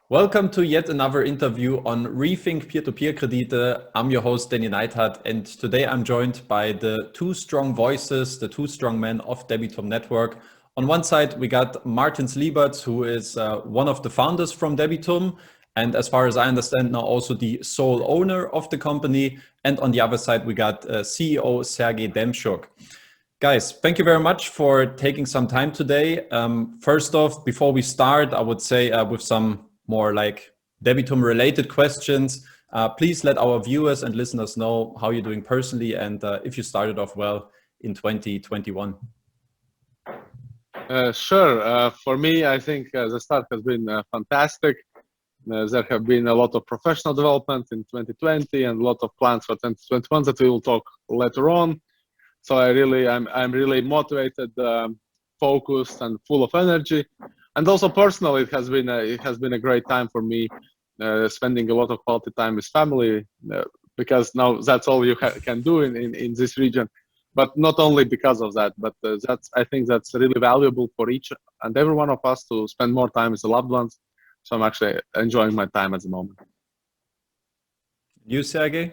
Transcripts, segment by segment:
Welcome to yet another interview on Rethink Peer-to-Peer Kredite. I'm your host, Danny Neithardt, and today I'm joined by the two strong voices, the two strong men of Debitum Network. On one side, we got Martin Lieberts, who is one of the founders from Debitum, and as far as I understand now, also the sole owner of the company. And on the other side, we got CEO Sergey Demchuk. Guys, thank you very much for taking some time today. First off, before we start, I would say with some more like Debitum related questions, please let our viewers and listeners know how you're doing personally and if you started off well in 2021. Sure. For me, I think the start has been fantastic. There have been a lot of professional development in 2020 and a lot of plans for 2021 that we will talk later on. So I'm really motivated, focused, and full of energy. And also personally, it has been a great time for me, spending a lot of quality time with family, because now that's all you can do in this region. But not only because of that, but I think that's really valuable for each and every one of us to spend more time with the loved ones. So I'm actually enjoying my time at the moment. You, Sergey?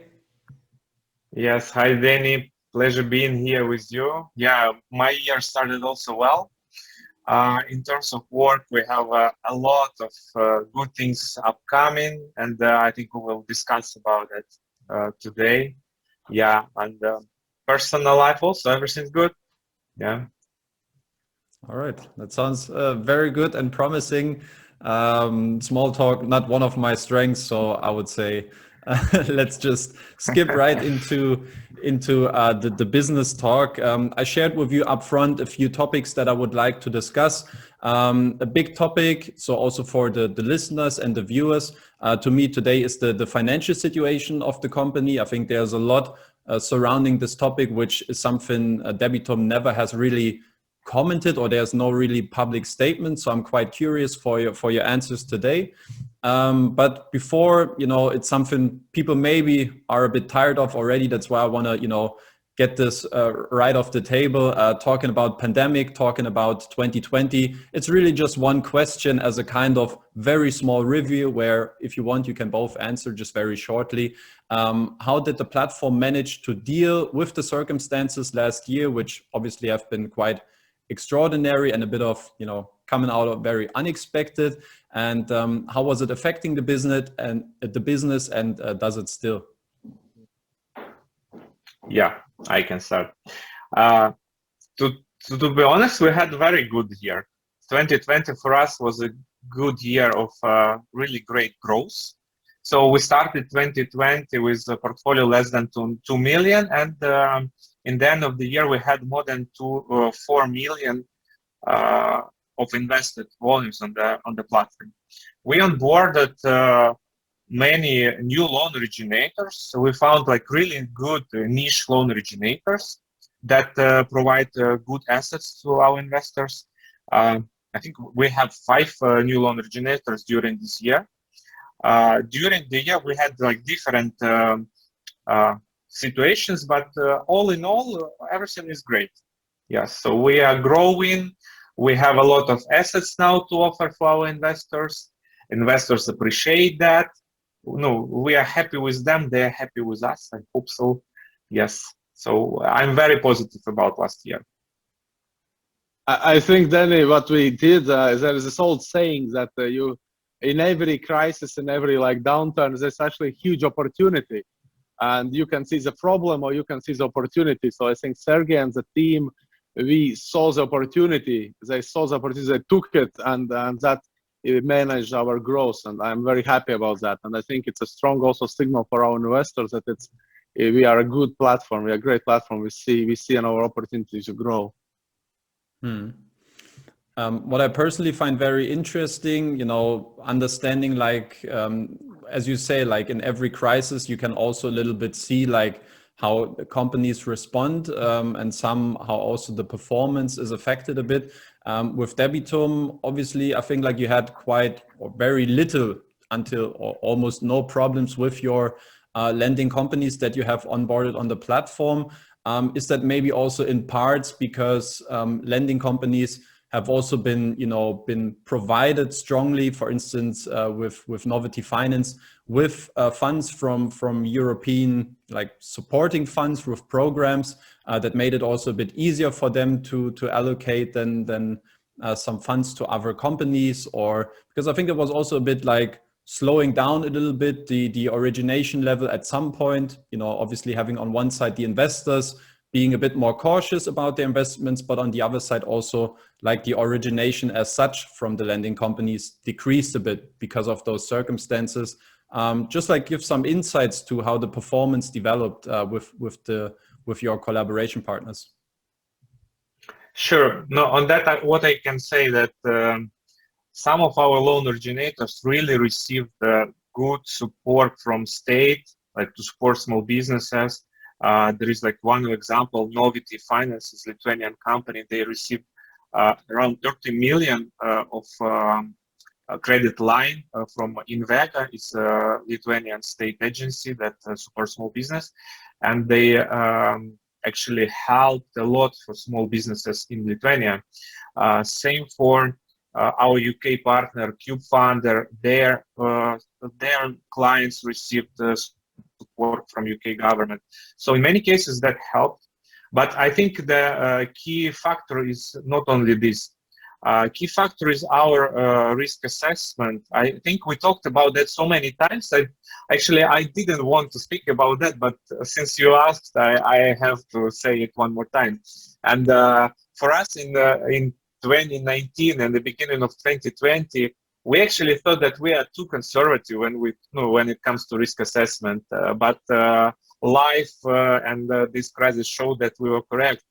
Yes, hi Danny. Pleasure being here with you. Yeah, my year started also well. In terms of work, we have a lot of good things upcoming, and I think we will discuss about it today. Yeah, and personal life also, everything's good. Yeah. All right, that sounds very good and promising. Small talk, not one of my strengths, so I would say let's just skip right into the business talk. I shared with you upfront a few topics that I would like to discuss. A big topic, so also for the listeners and the viewers, to me today is the financial situation of the company. I think there's a lot surrounding this topic, which is something Debitum never has really commented, or there's no really public statement. So I'm quite curious for your answers today. But before, it's something people maybe are a bit tired of already. That's why I want to, get this right off the table, talking about pandemic, talking about 2020. It's really just one question as a kind of very small review where if you want, you can both answer just very shortly. How did the platform manage to deal with the circumstances last year, which obviously have been quite extraordinary and a bit of, coming out of very unexpected, and how was it affecting the business and does it still? Yeah, I can start. To be honest, we had a very good year. 2020 for us was a good year of really great growth. So we started 2020 with a portfolio less than 2 million, and in the end of the year we had more than 4 million of invested volumes on the platform. We onboarded many new loan originators. So we found like really good niche loan originators that provide good assets to our investors. I think we have 5 new loan originators during this year. During the year we had like different situations, but all in all, everything is great. Yes, so we are growing. We have a lot of assets now to offer for our investors. Investors appreciate that. We are happy with them. They are happy with us. I hope so. Yes. So I'm very positive about last year. I think, Danny, what we did is there is this old saying that in every crisis, in every downturn, there's actually a huge opportunity. And you can see the problem or you can see the opportunity. So I think Sergey and the team, we saw the opportunity. They saw the opportunity, they took it, and that it managed our growth. And I'm very happy about that. And I think it's a strong also signal for our investors that we are a good platform. We are a great platform. We see an our opportunity to grow. What I personally find very interesting, understanding as you say, in every crisis, you can also a little bit see how the companies respond and somehow also the performance is affected a bit. With Debitum, obviously, I think you had quite or very little until or almost no problems with your lending companies that you have onboarded on the platform. Is that maybe also in parts because lending companies have also been, been provided strongly, for instance, with Novelty Finance, with funds from European, like supporting funds with programs that made it also a bit easier for them to allocate than some funds to other companies, or because I think it was also a bit like slowing down a little bit the origination level at some point, obviously having on one side the investors being a bit more cautious about their investments, but on the other side also like the origination as such from the lending companies decreased a bit because of those circumstances. Just like give some insights to how the performance developed with your collaboration partners. Sure. No, on that, what I can say that some of our loan originators really received good support from state, like to support small businesses. There is like one example, Novelty Finance is a Lithuanian company. They received around 30 million of a credit line from Invega. It's a Lithuanian state agency that supports small business. And they actually helped a lot for small businesses in Lithuania. Same for our UK partner, Cube Funder. Their clients received support from UK government. So in many cases that helped. But I think the key factor is not only this. Key factor is our risk assessment. I think we talked about that so many times that actually I didn't want to speak about that, but since you asked, I have to say it one more time. And for us in 2019 and the beginning of 2020, we actually thought that we are too conservative when it comes to risk assessment. But life and this crisis showed that we were correct.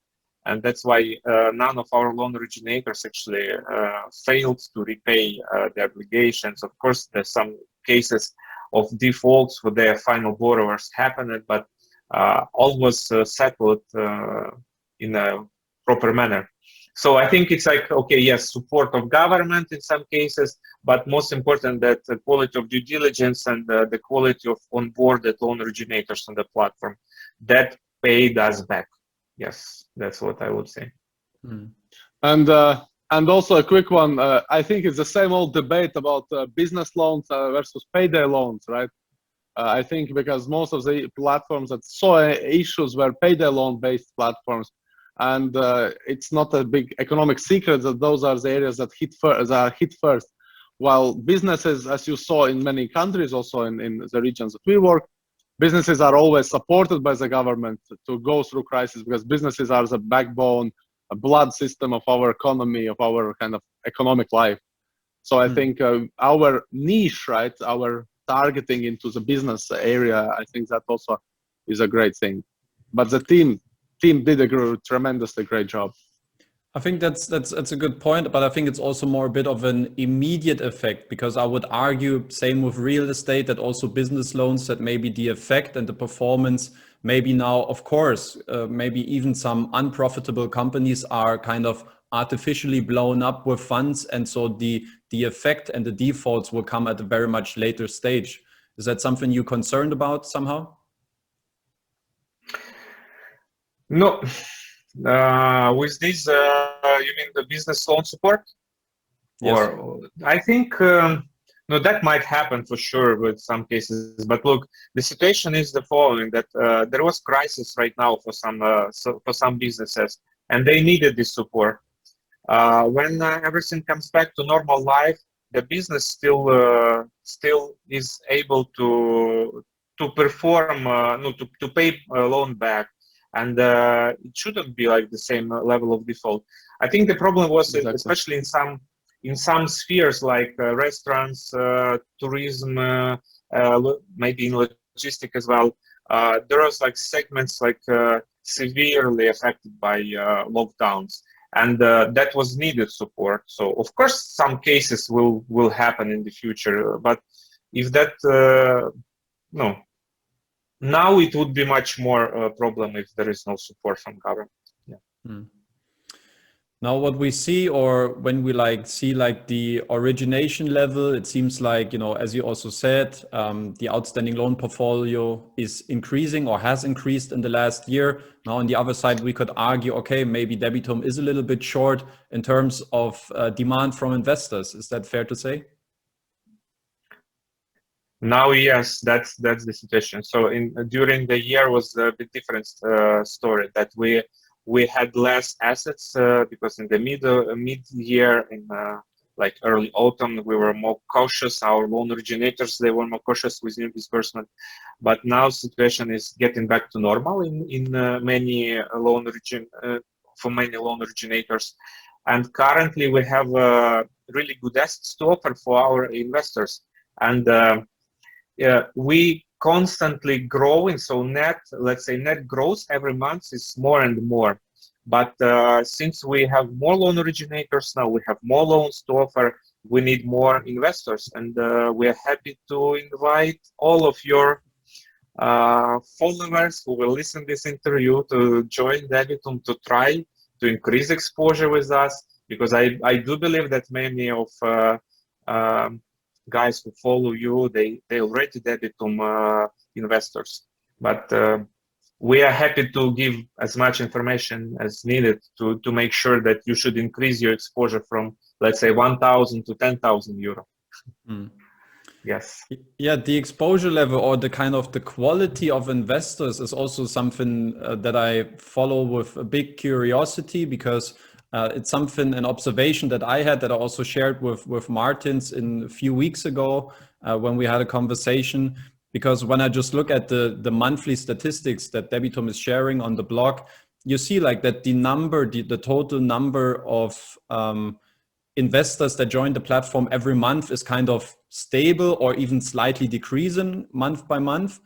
And that's why none of our loan originators actually failed to repay the obligations. Of course, there's some cases of defaults for their final borrowers happened, but all was settled in a proper manner. So I think it's like, okay, yes, support of government in some cases, but most important that the quality of due diligence and the quality of onboarded loan originators on the platform, that paid us back. Yes, that's what I would say. And also a quick one. I think it's the same old debate about business loans versus payday loans, right? I think because most of the platforms that saw issues were payday loan-based platforms, and it's not a big economic secret that those are the areas that are hit first. While businesses, as you saw in many countries, also in the regions that we work, businesses are always supported by the government to go through crisis, because businesses are the backbone, a blood system of our economy, of our kind of economic life. So I think our niche, right, our targeting into the business area, I think that also is a great thing. But the team did a tremendously great job. I think that's a good point, but I think it's also more a bit of an immediate effect, because I would argue, same with real estate, that also business loans, that maybe the effect and the performance maybe now, of course, maybe even some unprofitable companies are kind of artificially blown up with funds, and so the effect and the defaults will come at a very much later stage. Is that something you're concerned about somehow? No. With this, you mean the business loan support? Yes. Or I think no, that might happen for sure with some cases. But look, the situation is the following: that there was crisis right now for some businesses, and they needed this support. When everything comes back to normal life, the business still is able to perform, to pay a loan back. And it shouldn't be like the same level of default. I think the problem was especially in some spheres like restaurants, tourism, maybe in logistics as well. There was like segments like severely affected by lockdowns, and that was needed support. So of course some cases will happen in the future, but if that no. Now it would be much more a problem if there is no support from government. Yeah. Now, what we see, or when we see the origination level, it seems like, as you also said, the outstanding loan portfolio is increasing or has increased in the last year. Now, on the other side, we could argue, okay, maybe Debitum is a little bit short in terms of demand from investors. Is that fair to say? Now, yes, that's the situation. So during the year was a bit different story, that we had less assets because in the mid-year, in like early autumn, we were more cautious. Our loan originators, they were more cautious with new disbursement. But now situation is getting back to normal in many for many loan originators. And currently we have really good assets to offer for our investors. And we constantly growing, so let's say net growth every month is more and more. But since we have more loan originators now, we have more loans to offer, we need more investors, and we are happy to invite all of your followers who will listen to this interview to join Debitum, to try to increase exposure with us, because I do believe that many of guys who follow you, they already Debitum investors. But we are happy to give as much information as needed to make sure that you should increase your exposure from, let's say, 1,000 to 10,000 euro. Mm. Yes. Yeah, the exposure level or the quality of investors is also something that I follow with a big curiosity, because it's an observation that I had, that I also shared with Martins a few weeks ago when we had a conversation. Because when I just look at the monthly statistics that Debitum is sharing on the blog, you see like that the total number of investors that join the platform every month is kind of stable or even slightly decreasing month by month.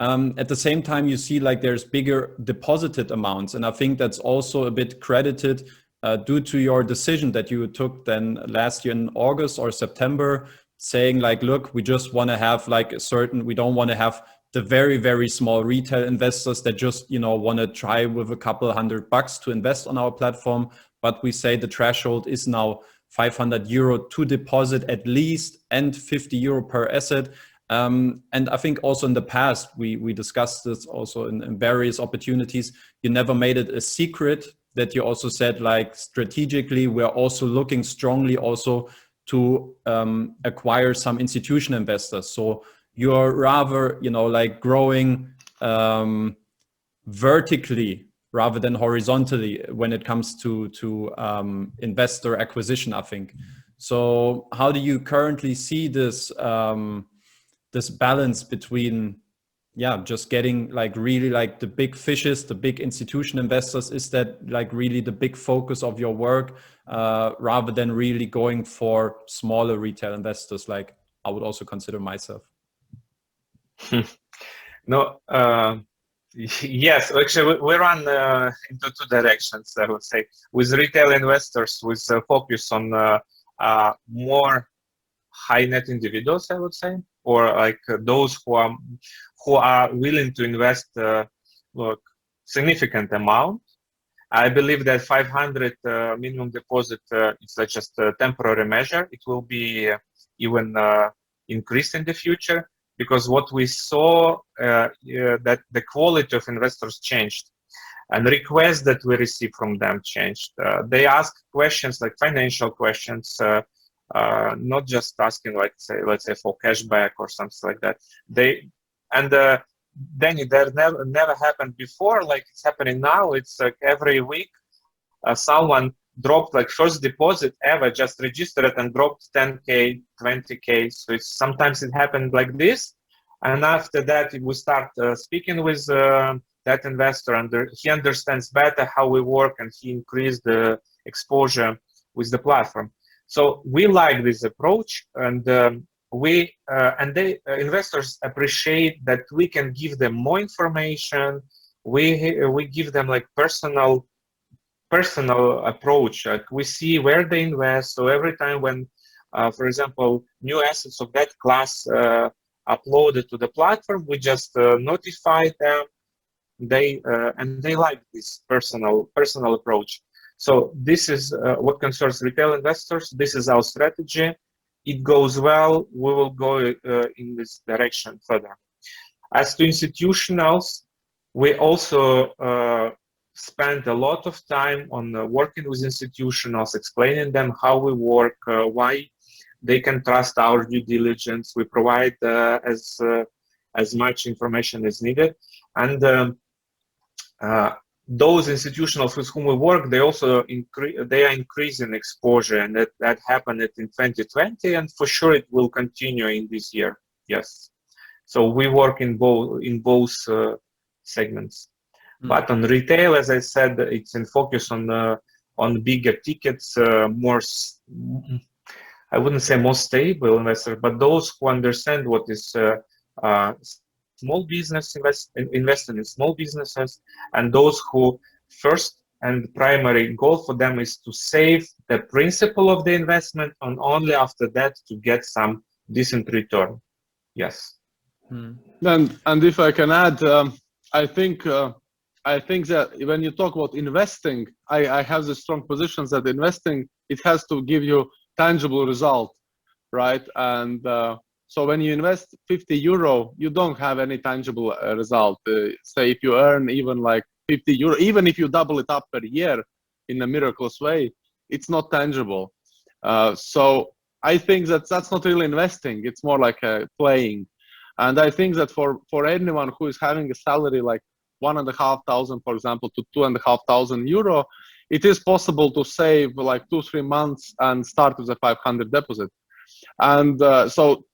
At the same time, you see like there's bigger deposited amounts. And I think that's also a bit credited due to your decision that you took then last year in August or September, saying like, look, we just want to have like we don't want to have the very, very small retail investors that just, want to try with a couple $100 to invest on our platform. But we say the threshold is now 500 euro to deposit at least, and 50 euro per asset. And I think also in the past, we discussed this also in various opportunities. You never made it a secret that you also said, like, strategically, we're also looking strongly also to acquire some institutional investors. So you're rather, like growing vertically rather than horizontally when it comes to investor acquisition, I think. So how do you currently see this this balance between just getting like really like the big fishes, the big institutional investors? Is that like really the big focus of your work, rather than really going for smaller retail investors, like I would also consider myself? No, yes, actually we run into two directions, I would say. With retail investors, with a focus on more high net individuals, I would say, or like those who are willing to invest significant amount. I believe that 500 minimum deposit is just a temporary measure. It will be even increased in the future, because what we saw that the quality of investors changed, and requests that we receive from them changed. They ask questions like financial questions, not just asking like let's say for cashback or something like that. Then that never happened before, like it's happening now. It's like every week someone dropped like first deposit ever, just registered it and dropped 10K, 20K. So sometimes it happened like this. And after that, we start speaking with that investor, and he understands better how we work, and he increased the exposure with the platform. So we like this approach, and investors appreciate that we can give them more information. We give them like personal approach. Like we see where they invest. So every time when, for example, new assets of that class uploaded to the platform, we just notify them. They like this personal approach. So this is what concerns retail investors. This is our strategy. It goes well. We will go in this direction further. As to institutionals, we also spend a lot of time on working with institutionals, explaining them how we work, why they can trust our due diligence. We provide as much information as needed, and those institutionals with whom we work, they also they are increasing exposure, and that happened in 2020, and for sure it will continue in this year. Yes, so we work in both segments. But on retail, as I said, it's in focus on bigger tickets, more, I wouldn't say more stable investors, but those who understand what is small business, investing in small businesses, and those who first and primary goal for them is to save the principal of the investment, and only after that to get some decent return. Yes. And if I can add, I think that when you talk about investing, I have the strong positions that investing, it has to give you tangible result, right? And so when you invest 50 euro, you don't have any tangible result. Say if you earn even like 50 euro, even if you double it up per year in a miraculous way, it's not tangible. So I think that that's not really investing. It's more like playing. And I think that for anyone who is having a salary like 1,500, for example, to 2,500 euro, it is possible to save like 2-3 months and start with a 500 deposit. And so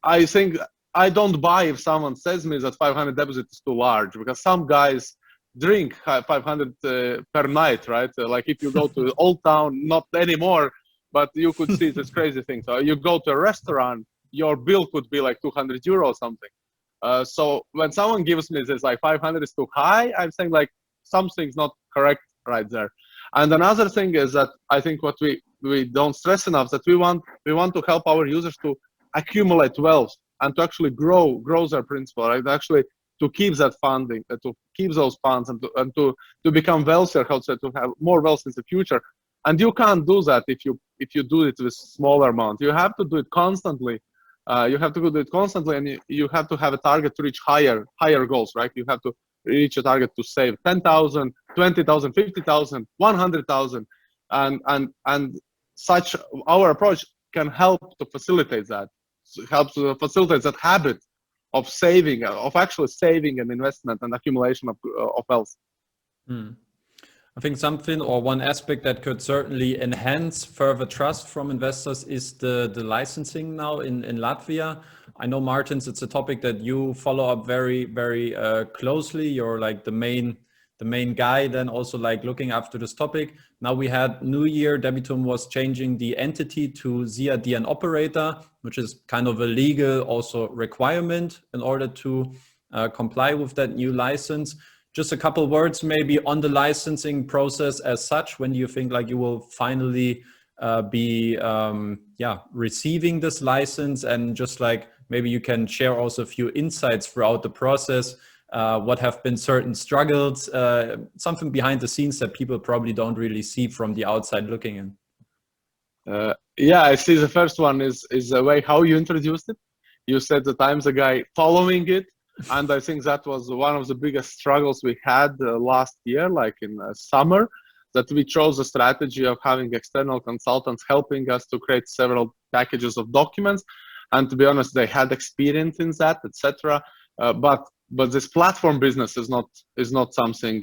I think I don't buy if someone says me that 500 deposit is too large, because some guys drink 500 per night, right? Like if you go to Old Town, not anymore, but you could see this crazy thing. So you go to a restaurant, your bill could be like 200 euro or something. So when someone gives me this like 500 is too high, I'm saying like something's not correct right there. And another thing is that I think what we don't stress enough, that we want to help our users to accumulate wealth and to actually grow their principal, right? Actually to keep that funding, to keep those funds, and to become wealthier, to have more wealth in the future. And you can't do that if you do it with smaller amount. You have to do it constantly. You have to do it constantly, and you have to have a target to reach higher goals, right? You have to reach a target to save 10,000, 20,000, 50,000, 100,000, and such. Our approach can help to facilitate that, help to facilitate that habit of saving, of actually saving an investment and accumulation of wealth. I think something, or one aspect that could certainly enhance further trust from investors is the licensing now in Latvia. I know, Martins, it's a topic that you follow up very, very closely. You're like the main guy then also like looking after this topic. Now we had New Year, Debitum was changing the entity to SIA DN operator, which is kind of a legal also requirement in order to comply with that new license. Just a couple words maybe on the licensing process as such. When do you think like you will finally be receiving this license? And just like maybe you can share also a few insights throughout the process. What have been certain struggles, something behind the scenes that people probably don't really see from the outside looking in. Yeah, I see the first one is the way how you introduced it. You said that I'm the guy following it. And I think that was one of the biggest struggles we had last year, like in summer, that we chose a strategy of having external consultants helping us to create several packages of documents. And to be honest, they had experience in that, etc. But this platform business is not something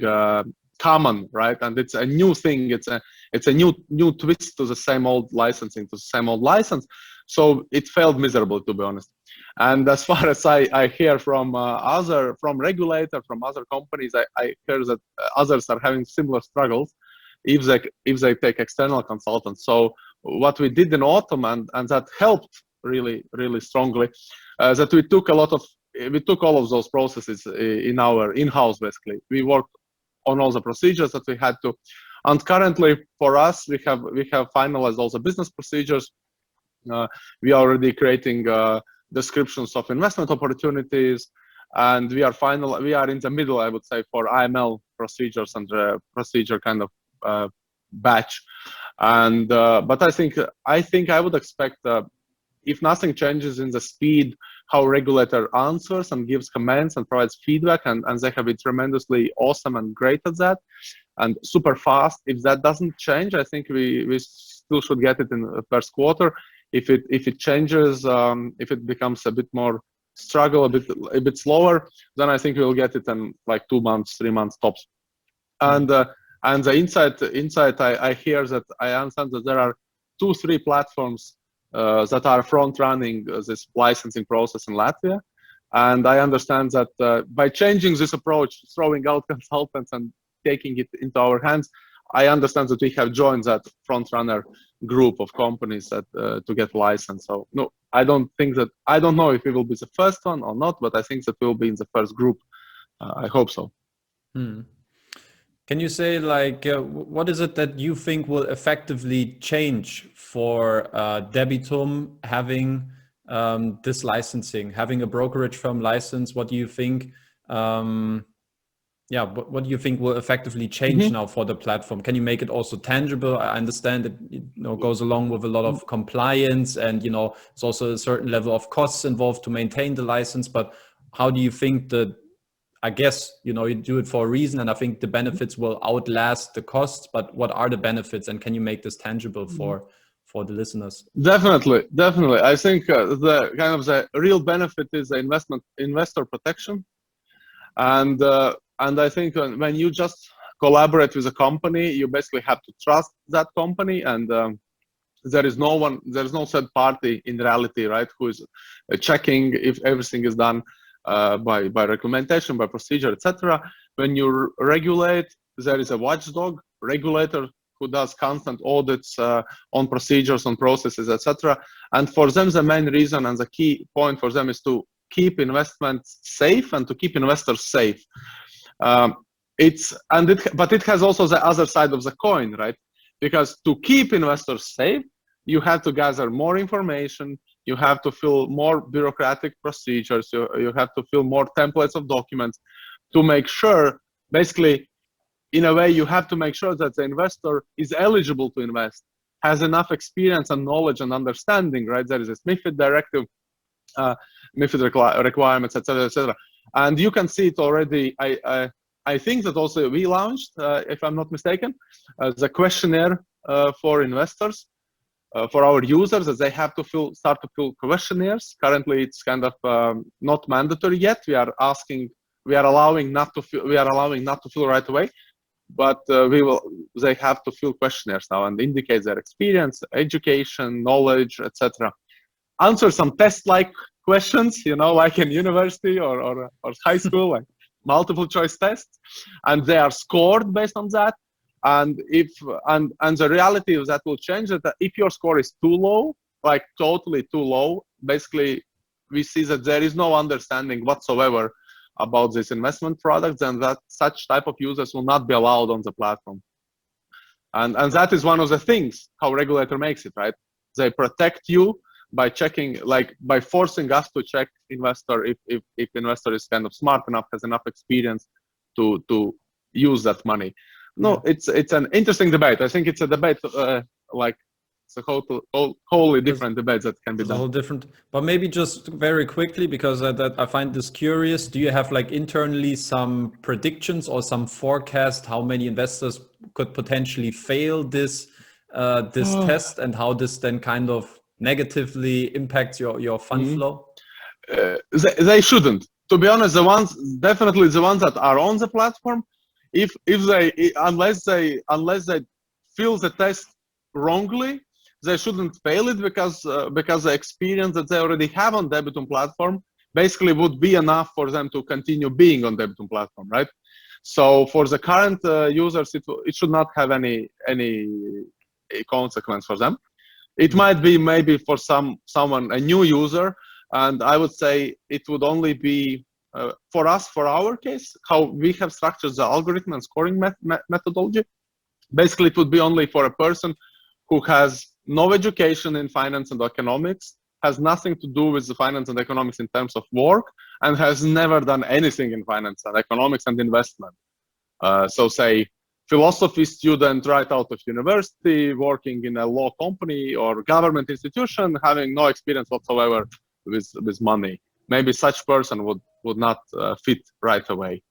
common, right? And it's a new thing. It's a new twist to the same old licensing, to the same old license. So it failed miserably, to be honest. And as far as I hear from regulator, from other companies, I hear that others are having similar struggles if they take external consultants. So what we did in autumn, and that helped really, really strongly, that we took all of those processes in our in-house. Basically, we worked on all the procedures that we had to, and currently for us, we have finalized all the business procedures. We are already creating descriptions of investment opportunities, and we are in the middle, I would say, for AML procedures and procedure kind of batch. And but I think I would expect, if nothing changes in the speed how regulator answers and gives comments and provides feedback, and they have been tremendously awesome and great at that and super fast. If that doesn't change, I think we still should get it in the first quarter. If it changes, if it becomes a bit more struggle, a bit slower, then I think we'll get it in like 2 months, 3 months tops. And the insight I hear that I understand that there are 2-3 platforms that are front running this licensing process in Latvia. And I understand that by changing this approach, throwing out consultants and taking it into our hands, I understand that we have joined that front runner group of companies that to get licensed. So no, I don't know if we will be the first one or not, but I think that we'll be in the first group. I hope so. Can you say, like, what is it that you think will effectively change for Debitum having this licensing, having a brokerage firm license? What do you think? What do you think will effectively change now for the platform? Can you make it also tangible? I understand it goes along with a lot of compliance, and it's also a certain level of costs involved to maintain the license. But how do you think that? I guess you do it for a reason, and I think the benefits will outlast the costs. But what are the benefits, and can you make this tangible for the listeners? Definitely. I think the kind of the real benefit is the investor protection, and I think when you just collaborate with a company, you basically have to trust that company, and there is no third party in reality, right, who is checking if everything is done by recommendation, by procedure, etc. When you regulate, there is a watchdog regulator who does constant audits on procedures, on processes, etc. And for them, the main reason and the key point for them is to keep investments safe and to keep investors safe. But it has also the other side of the coin, right? Because to keep investors safe, you have to gather more information. You have to fill more bureaucratic procedures. You have to fill more templates of documents to make sure, basically, in a way, you have to make sure that the investor is eligible to invest, has enough experience and knowledge and understanding, right? There is a MiFID directive, MiFID requirements, etc., etc. And you can see it already. I think that also we launched, if I'm not mistaken, the questionnaire for investors. For our users, as they have to start to fill questionnaires. Currently, it's kind of not mandatory yet. We are allowing not to fill right away, but they have to fill questionnaires now and indicate their experience, education, knowledge, etc. Answer some test-like questions, like in university or high school, like multiple choice tests, and they are scored based on that. And the reality of that will change that if your score is too low, like totally too low, basically we see that there is no understanding whatsoever about this investment products, and that such type of users will not be allowed on the platform. And that is one of the things how regulator makes it, right? They protect you by checking, like by forcing us to check investor if investor is kind of smart enough, has enough experience to use that money. No, it's an interesting debate. I think it's a debate it's a wholly different debate that can be done. A whole different, but maybe just very quickly, because I find this curious. Do you have like internally some predictions or some forecast how many investors could potentially fail this test, and how this then kind of negatively impacts your fund flow? They shouldn't. To be honest, the ones that are on the platform, unless they fill the test wrongly, they shouldn't fail it, because the experience that they already have on Debitum platform basically would be enough for them to continue being on Debitum platform, right? So for the current users, it should not have any consequence for them. It might be maybe for someone, a new user, and I would say it would only be for us, for our case, how we have structured the algorithm and scoring methodology. Basically, it would be only for a person who has no education in finance and economics, has nothing to do with the finance and economics in terms of work, and has never done anything in finance and economics and investment. So say philosophy student right out of university, working in a law company or government institution, having no experience whatsoever with money. Maybe such person would not fit right away.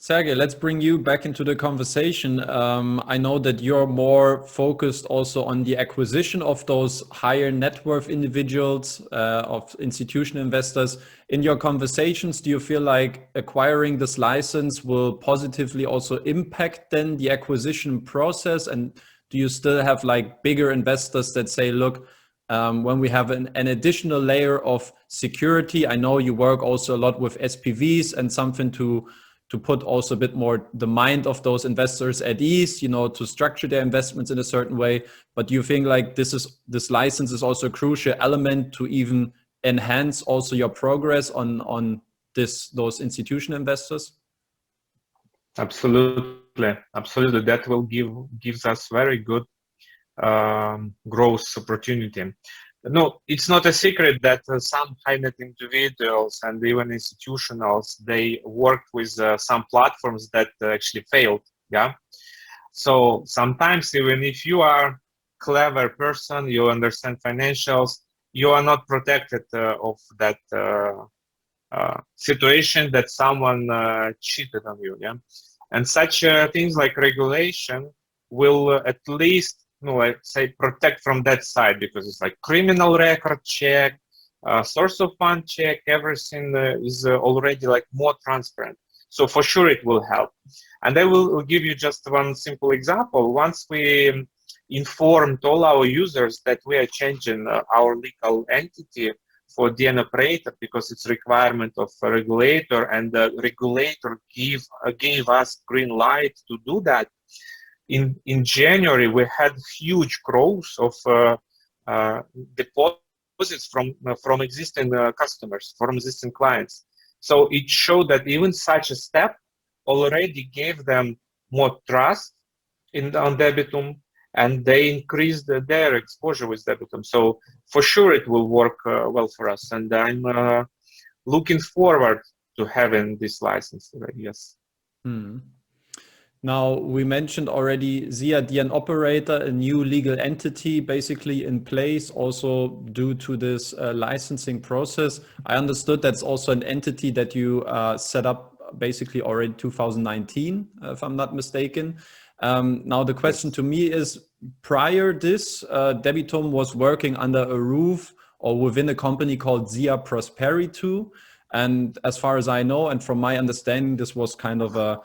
Sergey, let's bring you back into the conversation. I know that you're more focused also on the acquisition of those higher net worth individuals, of institutional investors. In your conversations, do you feel like acquiring this license will positively also impact then the acquisition process? And do you still have like bigger investors that say, look, when we have an additional layer of security, I know you work also a lot with SPVs and something to put also a bit more the mind of those investors at ease, you know, to structure their investments in a certain way. But do you think like this license is also a crucial element to even enhance also your progress on those institutional investors? Absolutely. That will gives us very good growth opportunity. No, it's not a secret that some high net individuals and even institutionals, they worked with some platforms that actually failed. Yeah. So sometimes even if you are clever person, you understand financials, you are not protected of that situation that someone cheated on you. Yeah. And such things like regulation will at least, let's say, protect from that side, because it's like criminal record check, source of fund check, everything is already like more transparent. So for sure it will help. And I will give you just one simple example. Once we informed all our users that we are changing our legal entity for DN operator, because it's requirement of a regulator, and the regulator gave us green light to do that. In January, we had huge growth of deposits from existing customers, from existing clients. So it showed that even such a step already gave them more trust on Debitum, and they increased their exposure with Debitum. So for sure it will work well for us, and I'm looking forward to having this license. Yes. Now, we mentioned already SIA DN operator, a new legal entity basically in place also due to this licensing process. I understood that's also an entity that you set up basically already 2019, if I'm not mistaken. Now, the question to me is, prior this, Debitum was working under a roof or within a company called SIA Prosperitu. And as far as I know, and from my understanding, this was kind of a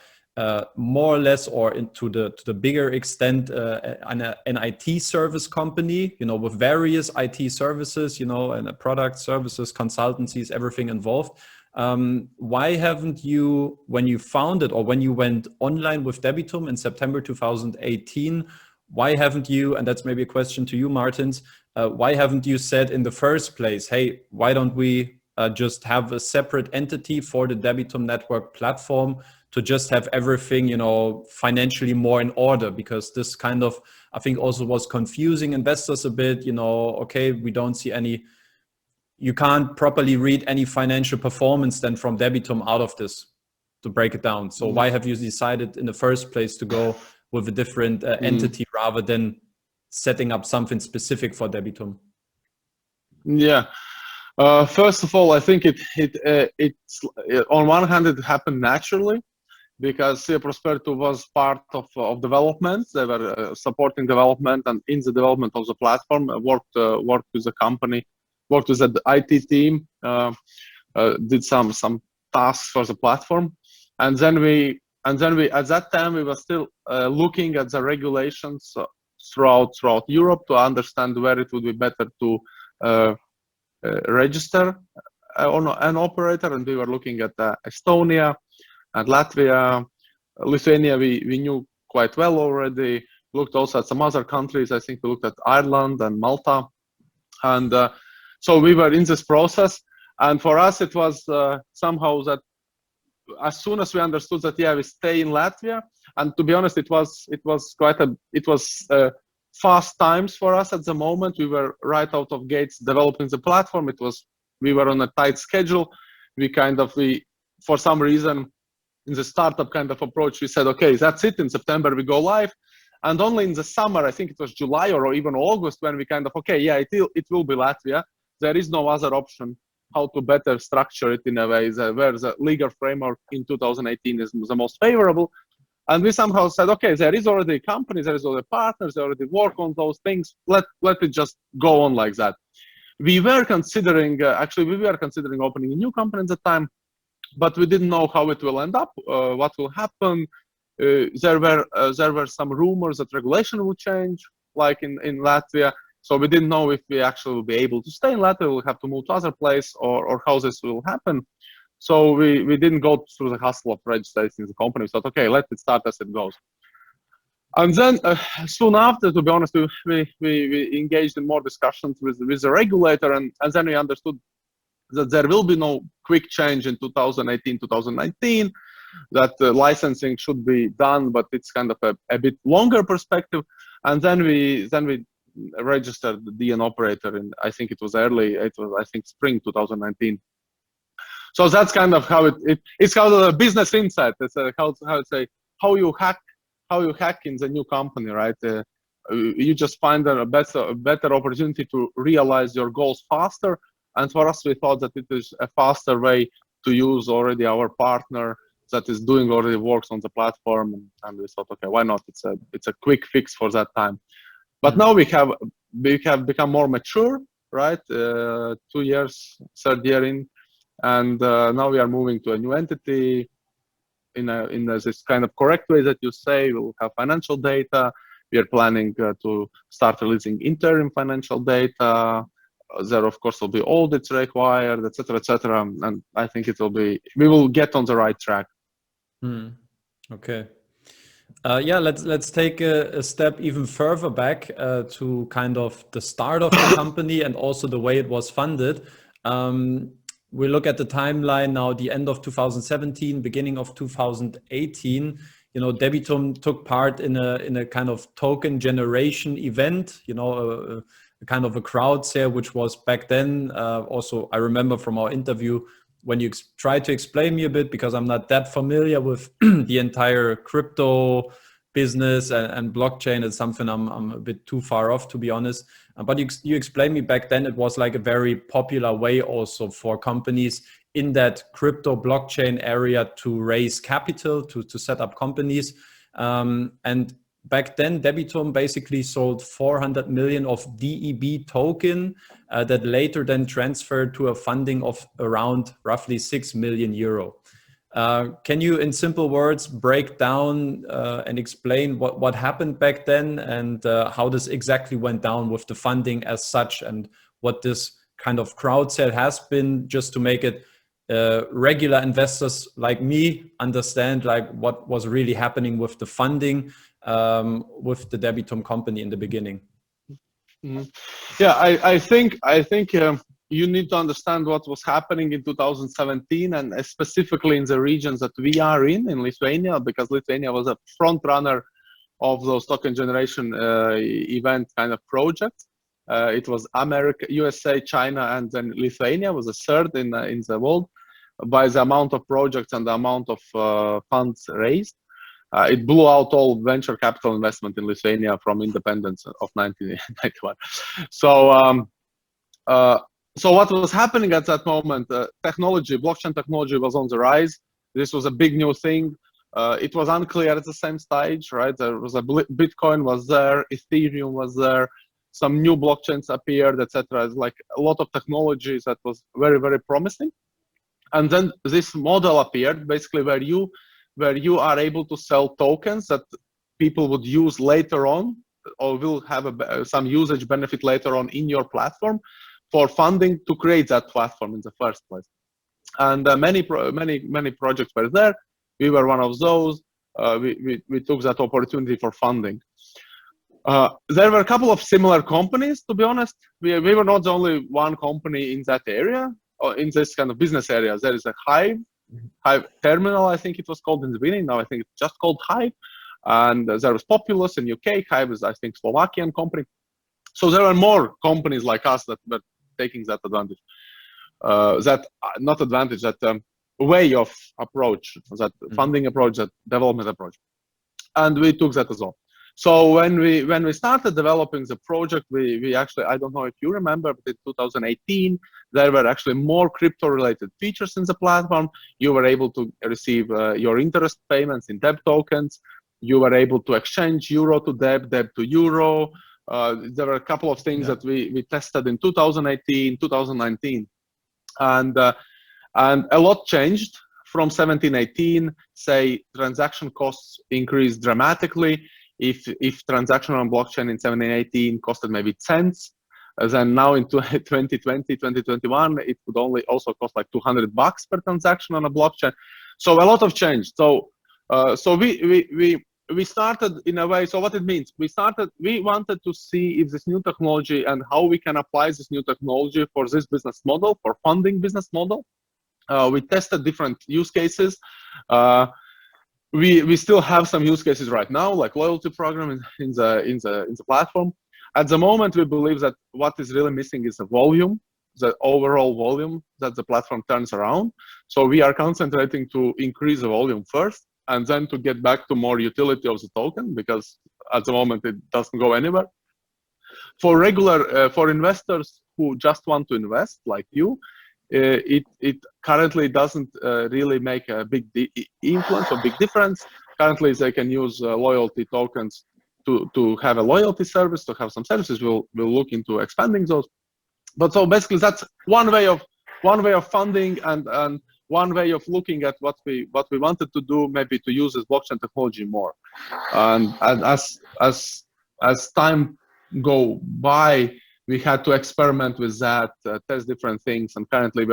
more or less, or to the bigger extent, an IT service company, you know, with various IT services, you know, and product services, consultancies, everything involved. Why haven't you, when you founded or when you went online with Debitum in September 2018, why haven't you, and that's maybe a question to you, Martins, why haven't you said in the first place, hey, why don't we just have a separate entity for the Debitum network platform to just have everything, you know, financially more in order? Because this kind of, I think, also was confusing investors a bit, you know, okay, we don't see any, you can't properly read any financial performance then from Debitum out of this, to break it down. So why have you decided in the first place to go with a different entity rather than setting up something specific for Debitum? Yeah. First of all, I think it's on one hand it happened naturally, because SIA Prosperitu was part of development. They were supporting development, and in the development of the platform, worked with the company, worked with the IT team, did some tasks for the platform, and then we at that time we were still looking at the regulations throughout Europe to understand where it would be better to register an operator, and we were looking at Estonia and Latvia. Lithuania we knew quite well already. Looked also at some other countries. I think we looked at Ireland and Malta, and so we were in this process. And for us it was somehow that as soon as we understood that, yeah, we stay in Latvia, and to be honest, it was fast times for us at the moment. We were right out of gates developing the platform. We were on a tight schedule. We for some reason the startup kind of approach, we said, okay, that's it. In September we go live, and only in the summer, I think it was July or even August, when we kind of, okay, yeah, it will be Latvia. There is no other option how to better structure it in a way where the legal framework in 2018 is the most favorable. And we somehow said, okay, there is already companies, there is already partners, they already work on those things. Let it just go on like that. We were considering, actually, we were considering opening a new company at the time, but we didn't know how it will end up, what will happen. There were some rumors that regulation will change, like in Latvia. So we didn't know if we actually will be able to stay in Latvia, we'll have to move to other place, or how this will happen. So we didn't go through the hustle of registering the company. We thought, okay, let it start as it goes. And then soon after, to be honest, we engaged in more discussions with the regulator, and then we understood that there will be no quick change in 2018, 2019, that licensing should be done, but it's kind of a bit longer perspective. And then we registered the DN operator in, I think it was spring 2019. So that's kind of how it's called a business insight. It's how you hack in the new company, right? You just find a better opportunity to realize your goals faster. And for us, we thought that it is a faster way to use already our partner that is doing already works on the platform, and we thought, okay, why not? It's a quick fix for that time. But now we have become more mature, right? 2 years, third year in, and now we are moving to a new entity in this kind of correct way that you say. We'll have financial data. We are planning to start releasing interim financial data. There, of course, will be audits required, etc., etc. And I think we will get on the right track. Okay. Yeah, let's take a step even further back to kind of the start of the company and also the way it was funded. We look at the timeline now, the end of 2017, beginning of 2018. Debitum took part in a kind of token generation event. A kind of a crowd sale, which was back then. Also, I remember from our interview when you tried to explain me a bit, because I'm not that familiar with the entire crypto business and blockchain. It's something I'm a bit too far off, to be honest. But you explained me back then, it was like a very popular way also for companies in that crypto blockchain area to raise capital, to set up companies. And back then, Debitum basically sold 400 million of DEB token that later then transferred to a funding of around roughly 6 million euro. Can you, in simple words, break down and explain what happened back then and how this exactly went down with the funding as such, and what this kind of crowd sale has been, just to make it regular investors like me understand like what was really happening with the funding with the Debitum company in the beginning? Yeah, I think you need to understand what was happening in 2017, and specifically in the regions that we are in Lithuania, because Lithuania was a front runner of those token generation event kind of projects. It was America, USA, China, and then Lithuania was a third in the world by the amount of projects and the amount of funds raised. It blew out all venture capital investment in Lithuania from independence of 1991. So what was happening at that moment? Blockchain technology was on the rise. This was a big new thing. It was unclear at the same stage, right? There was Bitcoin was there, Ethereum was there, some new blockchains appeared, etc. Like a lot of technologies that was very, very promising. And then this model appeared, basically where you are able to sell tokens that people would use later on, or will have some usage benefit later on in your platform for funding to create that platform in the first place. And many projects were there. We were one of those. We took that opportunity for funding. There were a couple of similar companies, to be honest. We were not the only one company in that area, or in this kind of business area. There is a Hive Terminal, I think it was called in the beginning. Now I think it's just called Hive. And there was Populous in UK. Hive is, I think, Slovakian company. So there are more companies like us that were taking that advantage. way of approach, that funding approach, that development approach, and we took that as well. So when we started developing the project, we actually, I don't know if you remember, but in 2018 there were actually more crypto related features in the platform. You were able to receive your interest payments in DEB tokens. You were able to exchange euro to DEB, DEB to euro. There were a couple of things that we tested in 2018, 2019, and a lot changed from 17, 18. Say transaction costs increased dramatically. If transaction on blockchain in 17, 18 costed maybe cents, then now in 2020, 2021, it would only also cost like $200 per transaction on a blockchain. So a lot of change. So we started in a way. So what it means, we wanted to see if this new technology and how we can apply this new technology for this business model, for funding business model. We tested different use cases. We still have some use cases right now, like loyalty program in the platform. At the moment, we believe that what is really missing is the volume, the overall volume that the platform turns around. So we are concentrating to increase the volume first, and then to get back to more utility of the token, because at the moment it doesn't go anywhere. For regular, for investors who just want to invest, like you, it currently doesn't really make a big influence or big difference. Currently, they can use loyalty tokens to have a loyalty service, to have some services. We'll look into expanding those. But so basically, that's one way of funding and one way of looking at what we wanted to do, maybe to use this blockchain technology more. And as time go by, we had to experiment with that, test different things, and currently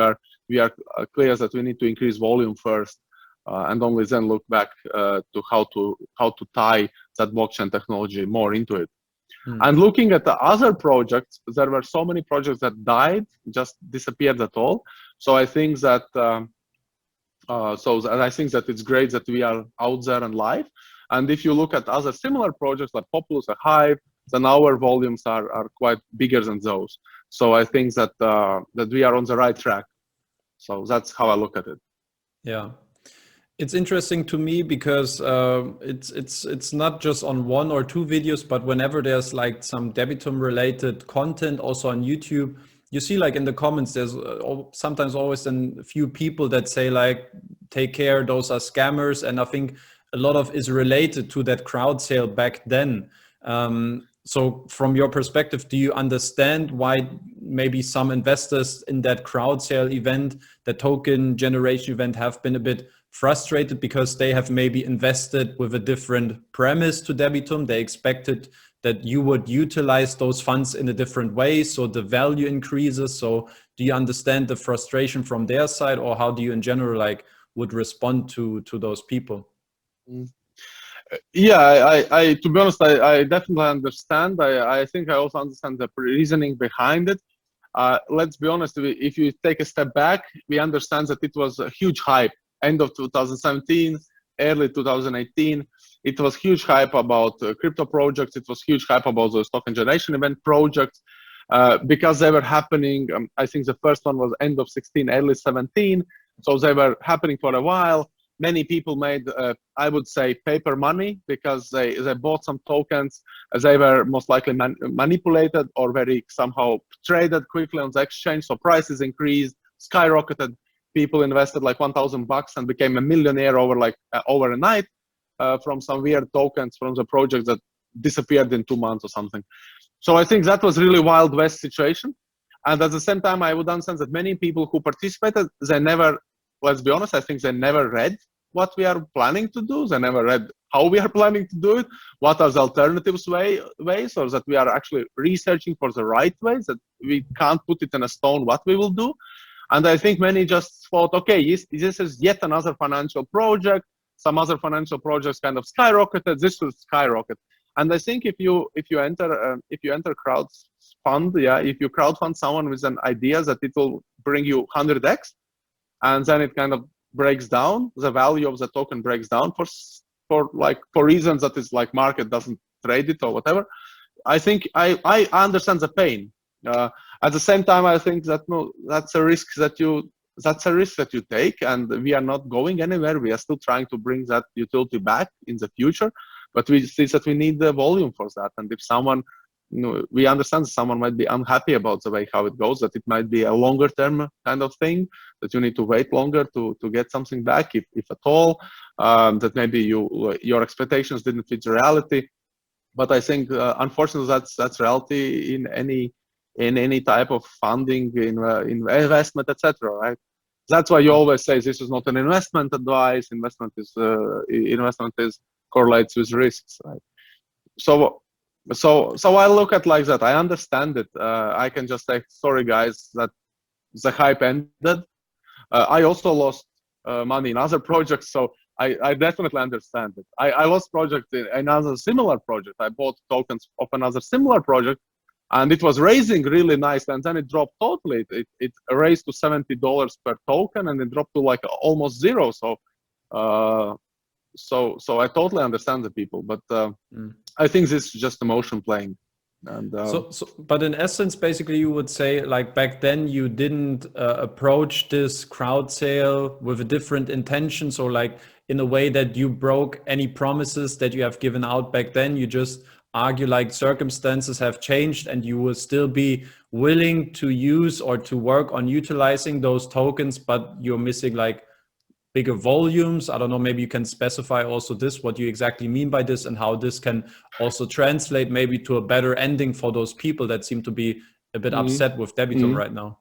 we are clear that we need to increase volume first, and only then look back to how to tie that blockchain technology more into it. And looking at the other projects, there were so many projects that died, just disappeared at all. So I think that it's great that we are out there and live. And if you look at other similar projects like Populus or Hive, then our volumes are quite bigger than those. So I think that that we are on the right track. So that's how I look at it. Yeah, it's interesting to me because it's not just on one or two videos, but whenever there's like some Debitum related content also on YouTube, you see like in the comments there's sometimes always a few people that say like, take care, those are scammers. And I think a lot of is related to that crowd sale back then. So from your perspective, do you understand why maybe some investors in that crowd sale event, the token generation event, have been a bit frustrated because they have maybe invested with a different premise to Debitum? They expected that you would utilize those funds in a different way, so the value increases. So do you understand the frustration from their side, or how do you in general like would respond to those people? Yeah, I to be honest, I definitely understand. I think I also understand the reasoning behind it. Let's be honest, if you take a step back, we understand that it was a huge hype. End of 2017, early 2018, it was huge hype about crypto projects. It was huge hype about those token generation event projects because they were happening. I think the first one was end of 16, early 17. So they were happening for a while. Many people made, I would say, paper money because they bought some tokens. They were most likely manipulated or very somehow traded quickly on the exchange. So prices increased, skyrocketed. People invested like $1,000 and became a millionaire overnight from some weird tokens from the project that disappeared in 2 months or something. So I think that was really Wild West situation. And at the same time, I would understand that many people who participated, they never, let's be honest, I think they never read what we are planning to do. They never read how we are planning to do it, what are the alternatives ways, or that we are actually researching for the right ways, that we can't put it in a stone what we will do. And I think many just thought, okay, this is yet another financial project. Some other financial projects kind of skyrocketed. This will skyrocket. And I think if you enter crowdfund, if you crowdfund someone with an idea that it will bring you 100x, and then it kind of breaks down, the value of the token breaks down for reasons that is like market doesn't trade it or whatever. I think I understand the pain. At the same time, I think that that's a risk that you that's a risk that you take, and we are not going anywhere. We are still trying to bring that utility back in the future, but we see that we need the volume for that. And if someone, we understand someone might be unhappy about the way how it goes, that it might be a longer term kind of thing, that you need to wait longer to get something back, if at all, that maybe your expectations didn't fit the reality. But I think, unfortunately, that's reality in any type of funding, in investment, etc. Right? That's why you always say this is not an investment advice. Investment is correlates with risks, right? So I look at like that. I understand it. I can just say, sorry guys, that the hype ended. I also lost money in other projects, so I definitely understand it. I lost project in another similar project. I bought tokens of another similar project, and it was raising really nice, and then it dropped totally. It raised to $70 per token, and it dropped to like almost zero. So I totally understand the people, but I think this is just emotion playing. And but in essence, basically, you would say, like, back then you didn't approach this crowd sale with a different intention, so like in a way that you broke any promises that you have given out back then. You just argue like circumstances have changed, and you will still be willing to use or to work on utilizing those tokens, but you're missing like bigger volumes. I don't know, maybe you can specify also this, what you exactly mean by this, and how this can also translate maybe to a better ending for those people that seem to be a bit upset with Debitum right now.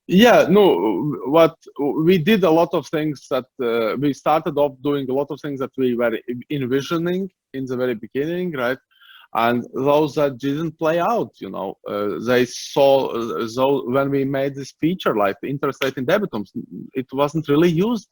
Yeah, no, what we did a lot of things that we started off doing a lot of things that we were envisioning in the very beginning, right? And those that didn't play out, they saw, so when we made this feature, like the interest rate in Debitum, it wasn't really used.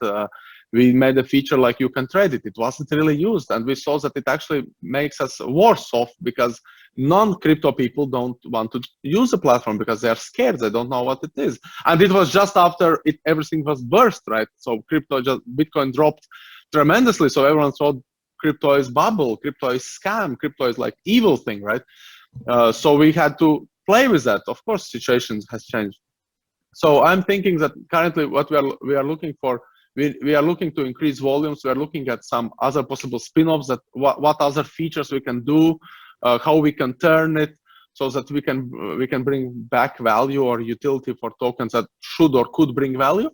We made a feature like you can trade it. It wasn't really used. And we saw that it actually makes us worse off, because non-crypto people don't want to use the platform because they're scared. They don't know what it is. And it was just after everything was burst, right? So Bitcoin dropped tremendously. So everyone thought crypto is bubble, crypto is scam, crypto is like evil thing, right? So we had to play with that. Of course, situations has changed. So I'm thinking that currently what we are looking for, we are looking to increase volumes. We are looking at some other possible spin-offs, that what other features we can do, how we can turn it so that we can bring back value or utility for tokens that should or could bring value.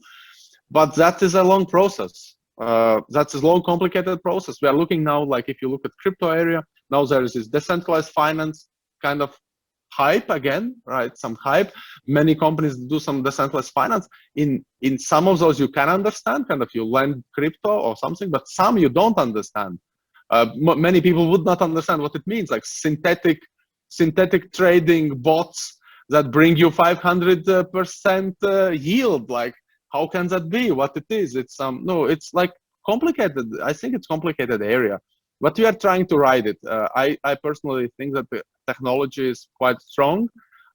But that is a long process. That's a long, complicated process. We are looking now, like if you look at crypto area, now there is this decentralized finance kind of hype again, right? Some hype. Many companies do some decentralized finance. In some of those you can understand, kind of you lend crypto or something, but some you don't understand. Many people would not understand what it means, like synthetic trading bots that bring you 500% yield. Like, how can that be? What it is? It's no, it's like complicated. I think it's complicated area, but we are trying to ride it. I personally think that the technology is quite strong,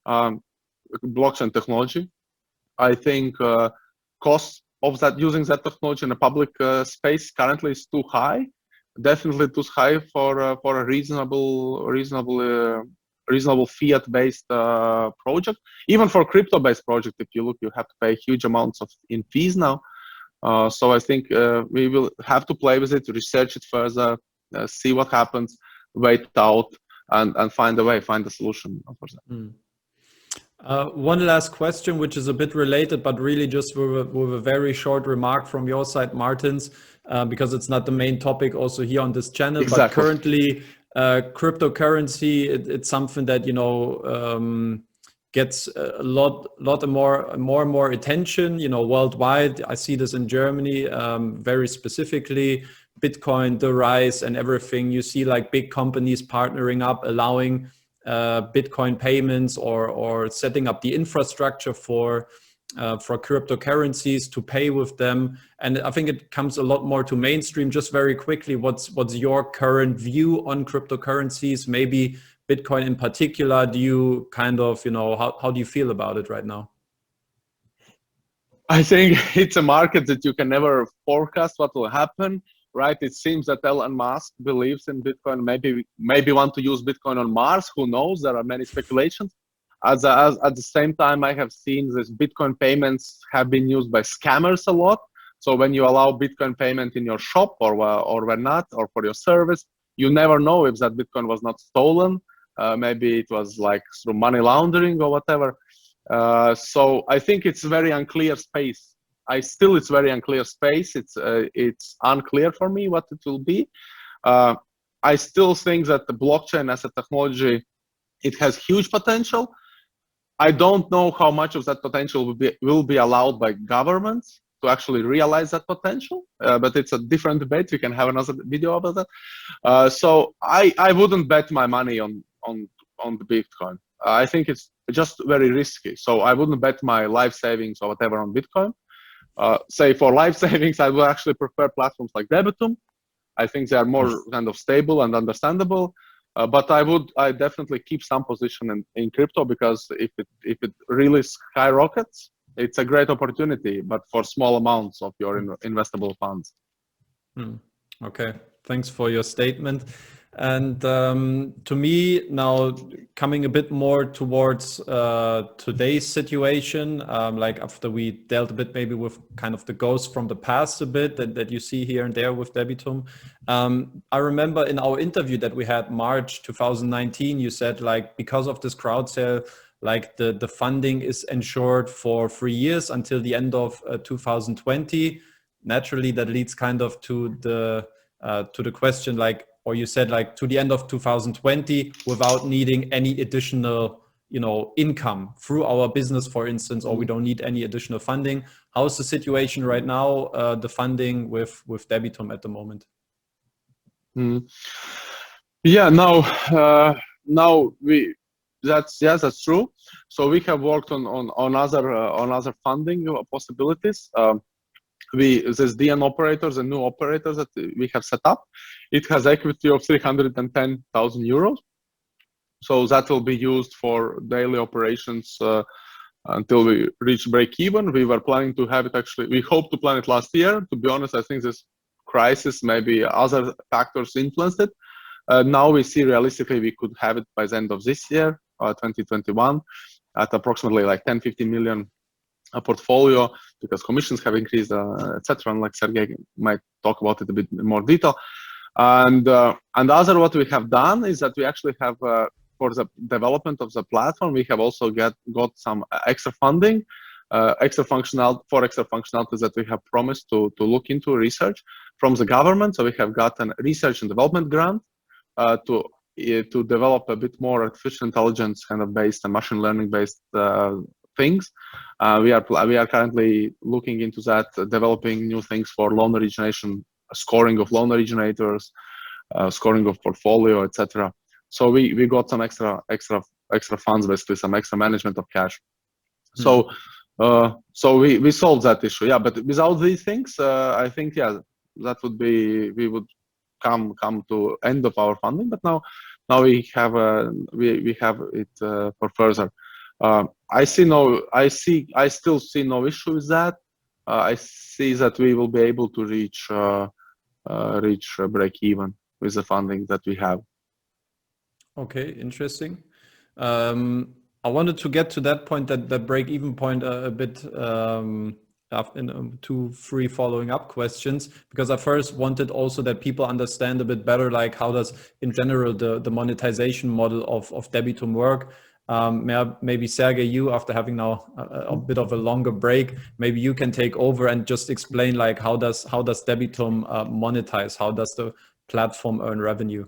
blockchain technology. I think cost of that, using that technology in a public space currently is too high. Definitely too high for a reasonable fiat-based project. Even for crypto-based project, if you look, you have to pay huge amounts in fees now. So I think we will have to play with it, research it further, see what happens, wait out, and find a solution for that. One last question, which is a bit related, but really just with a very short remark from your side, Martins, because it's not the main topic also here on this channel. Exactly. But currently, cryptocurrency, it's something that gets a lot more attention, worldwide. I see this in Germany very specifically. Bitcoin, the rise and everything. You see like big companies partnering up, allowing Bitcoin payments or setting up the infrastructure for cryptocurrencies to pay with them. And I think it comes a lot more to mainstream. Just very quickly, what's your current view on cryptocurrencies? Maybe Bitcoin in particular. Do you kind of, how do you feel about it right now? I think it's a market that you can never forecast what will happen. Right, it seems that Elon Musk believes in Bitcoin. Maybe want to use Bitcoin on Mars. Who knows? There are many speculations. at the same time, I have seen this Bitcoin payments have been used by scammers a lot. So when you allow Bitcoin payment in your shop or when not, or for your service, you never know if that Bitcoin was not stolen. Maybe it was like through money laundering or whatever. So I think it's very unclear space. It's very unclear space. It's unclear for me what it will be. I still think that the blockchain as a technology, it has huge potential. I don't know how much of that potential will be allowed by governments to actually realize that potential, but it's a different debate. We can have another video about that. So I wouldn't bet my money on the Bitcoin. I think it's just very risky. So I wouldn't bet my life savings or whatever on Bitcoin. Say for life savings, I would actually prefer platforms like Debitum. I think they are more kind of stable and understandable. But I definitely keep some position in crypto, because if it really skyrockets, it's a great opportunity, but for small amounts of your investable funds. Okay, thanks for your statement. And to me, now coming a bit more towards today's situation, like after we dealt a bit maybe with kind of the ghosts from the past a bit that you see here and there with Debitum. I remember in our interview that we had March 2019, you said like because of this crowd sale, like the funding is ensured for 3 years until the end of 2020. Naturally, that leads kind of to the question, like, or you said like to the end of 2020 without needing any additional, income through our business, for instance, or we don't need any additional funding. How's the situation right now, the funding with Debitum at the moment? Yeah, now that's true. So we have worked on other funding possibilities. This DN operators and new operators that we have set up, it has equity of 310,000 euros. So that will be used for daily operations until we reach break even. We were planning to have it we hope to plan it last year. To be honest, I think this crisis, maybe other factors influenced it. Now we see realistically we could have it by the end of this year, 2021, at approximately like 10-15 million a portfolio, because commissions have increased, etc. And like Sergey might talk about it a bit more detail. And other what we have done is that we actually have for the development of the platform, we have also got some extra funding, extra functionalities that we have promised to look into research from the government. So we have gotten a research and development grant to develop a bit more artificial intelligence kind of based and machine learning based things. We are currently looking into that, developing new things for loan origination, scoring of loan originators, scoring of portfolio, etc. So we got some extra funds, basically some extra management of cash. So we solved that issue. Yeah, but without these things, I think that would be, we would come to end of our funding. But now we have it for further. I still see no issue with that. I see that we will be able to reach break even with the funding that we have. Okay, interesting. I wanted to get to that point, that break even point a bit in 2-3 following up questions, because I first wanted also that people understand a bit better, like how does in general the monetization model of Debitum work. Maybe Sergey, you, after having now a bit of a longer break, maybe you can take over and just explain like how does Debitum monetize? How does the platform earn revenue?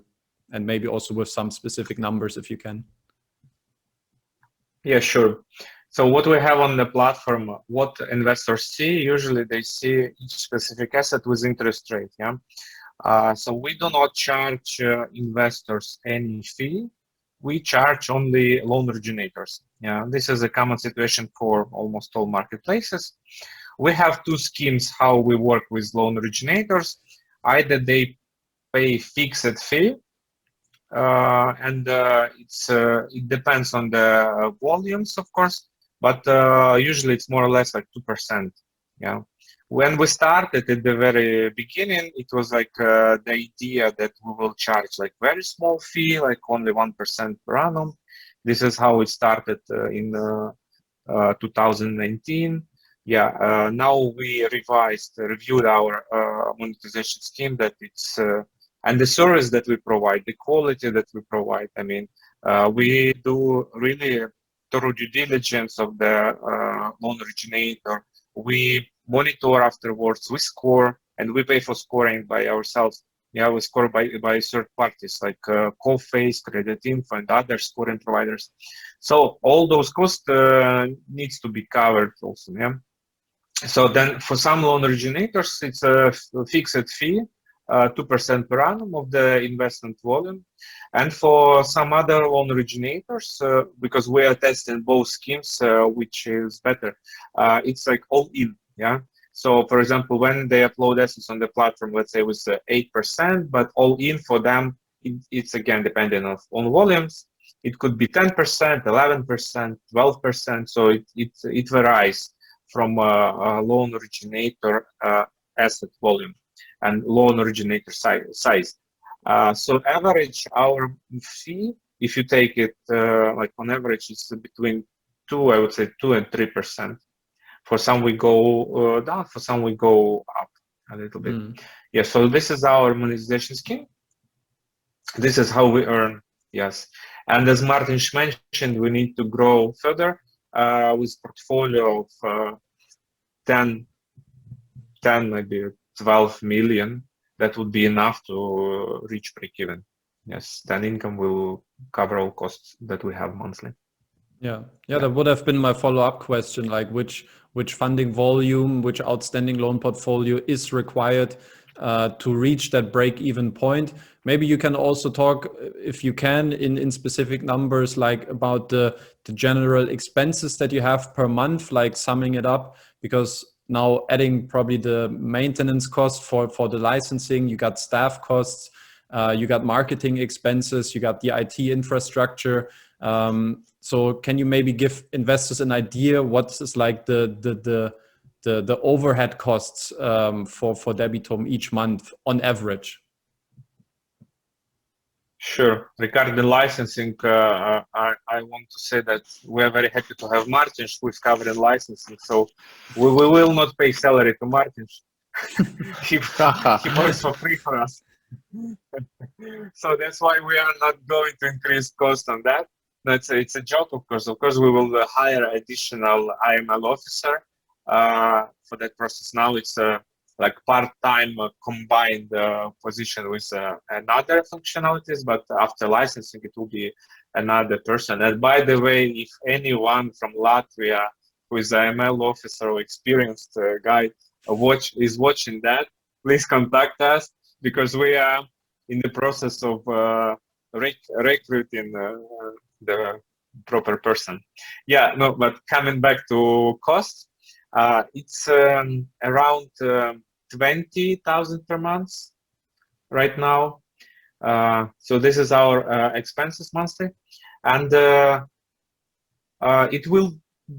And maybe also with some specific numbers if you can. Yeah, sure. So what we have on the platform, what investors see, usually they see each specific asset with interest rate. Yeah. So we do not charge investors any fee. We charge only loan originators. Yeah, this is a common situation for almost all marketplaces. We have two schemes how we work with loan originators. Either they pay fixed fee, and it depends on the volumes, of course, but usually it's more or less like 2%. Yeah. When we started at the very beginning, it was like the idea that we will charge like very small fee, like only 1% per annum. This is how it started in 2019. Yeah, now we reviewed our monetization scheme, that it's and the service that we provide, the quality that we provide. I mean, we do really thorough due diligence of the loan originator. We monitor afterwards, we score, and we pay for scoring by ourselves. Yeah, we score by third parties like Coface, Creditinfo, and other scoring providers. So all those costs needs to be covered also. Yeah. So then for some loan originators, it's a fixed fee, 2% per annum of the investment volume. And for some other loan originators, because we are testing both schemes, which is better, it's like all in. Yeah. So for example, when they upload assets on the platform, let's say with 8%, but all in for them, it's again depending on volumes. It could be 10%, 11%, 12%. So it varies from a loan originator asset volume and loan originator size. So average our fee, if you take it like on average, it's between I would say 2 and 3%. For some we go down, for some we go up a little bit. Yeah, so this is our monetization scheme. This is how we earn, yes. And as Martin mentioned, we need to grow further with portfolio of 10, maybe 12 million. That would be enough to reach break-even. Yes, then income will cover all costs that we have monthly. Yeah, that would have been my follow-up question, like which funding volume, which outstanding loan portfolio is required to reach that break-even point. Maybe you can also talk, if you can, in specific numbers, like about the general expenses that you have per month, like summing it up, because now adding probably the maintenance cost for the licensing, you got staff costs, you got marketing expenses, you got the IT infrastructure. So can you maybe give investors an idea what is like the overhead costs for Debitum each month on average? Sure. Regarding the licensing, I want to say that we are very happy to have Martin who is covering licensing. So we will not pay salary to Martin. he works for free for us. So that's why we are not going to increase cost on that. It's a joke, of course. Of course, we will hire additional IML officer for that process. Now it's like part-time combined position with another functionalities, but after licensing, it will be another person. And by the way, if anyone from Latvia who is an IML officer or experienced guy is watching that, please contact us, because we are in the process of recruiting the proper person. Yeah, no, but coming back to cost, it's around 20,000 per month right now. So this is our expenses monthly, and it will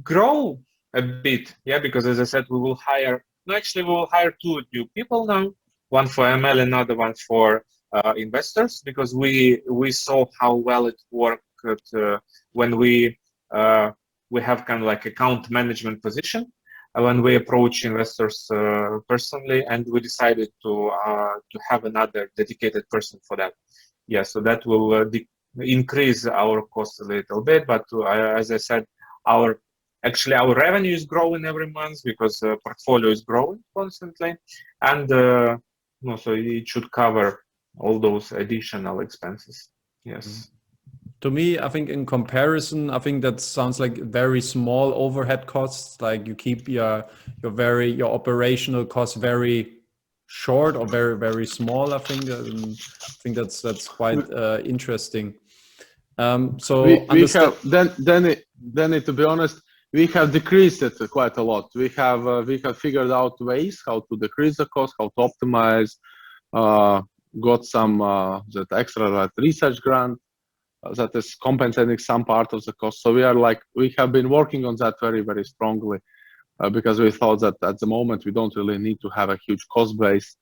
grow a bit. Yeah, because as I said, we will hire 2 new people now, one for ML, another one for investors, because we saw how well it worked when we have kind of like account management position when we approach investors personally, and we decided to have another dedicated person for that. Yeah, so that will increase our cost a little bit, but as I said, our revenue is growing every month because the portfolio is growing constantly, and so it should cover all those additional expenses. Yes. To me, I think in comparison, I think that sounds like very small overhead costs. Like you keep your operational costs very short or very, very small. I think that's quite interesting. So we have then to be honest, we have decreased it quite a lot. We have figured out ways how to decrease the cost, how to optimize. Got some that extra research grant that is compensating some part of the cost. So we have been working on that very, very strongly because we thought that at the moment we don't really need to have a huge cost base.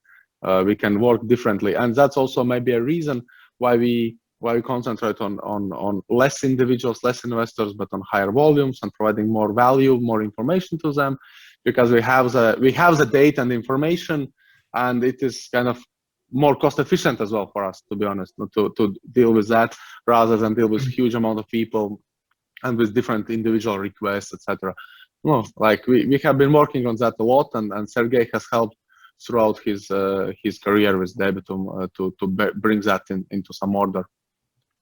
We can work differently, and that's also maybe a reason why we why we concentrate on less individuals, less investors, but on higher volumes and providing more value, more information to them, because we have the data and the information, and it is kind of more cost efficient as well for us, to be honest, to deal with that rather than deal with huge amount of people and with different individual requests, etc. No, like we have been working on that a lot, and Sergey has helped throughout his career with Debitum to bring that into some order.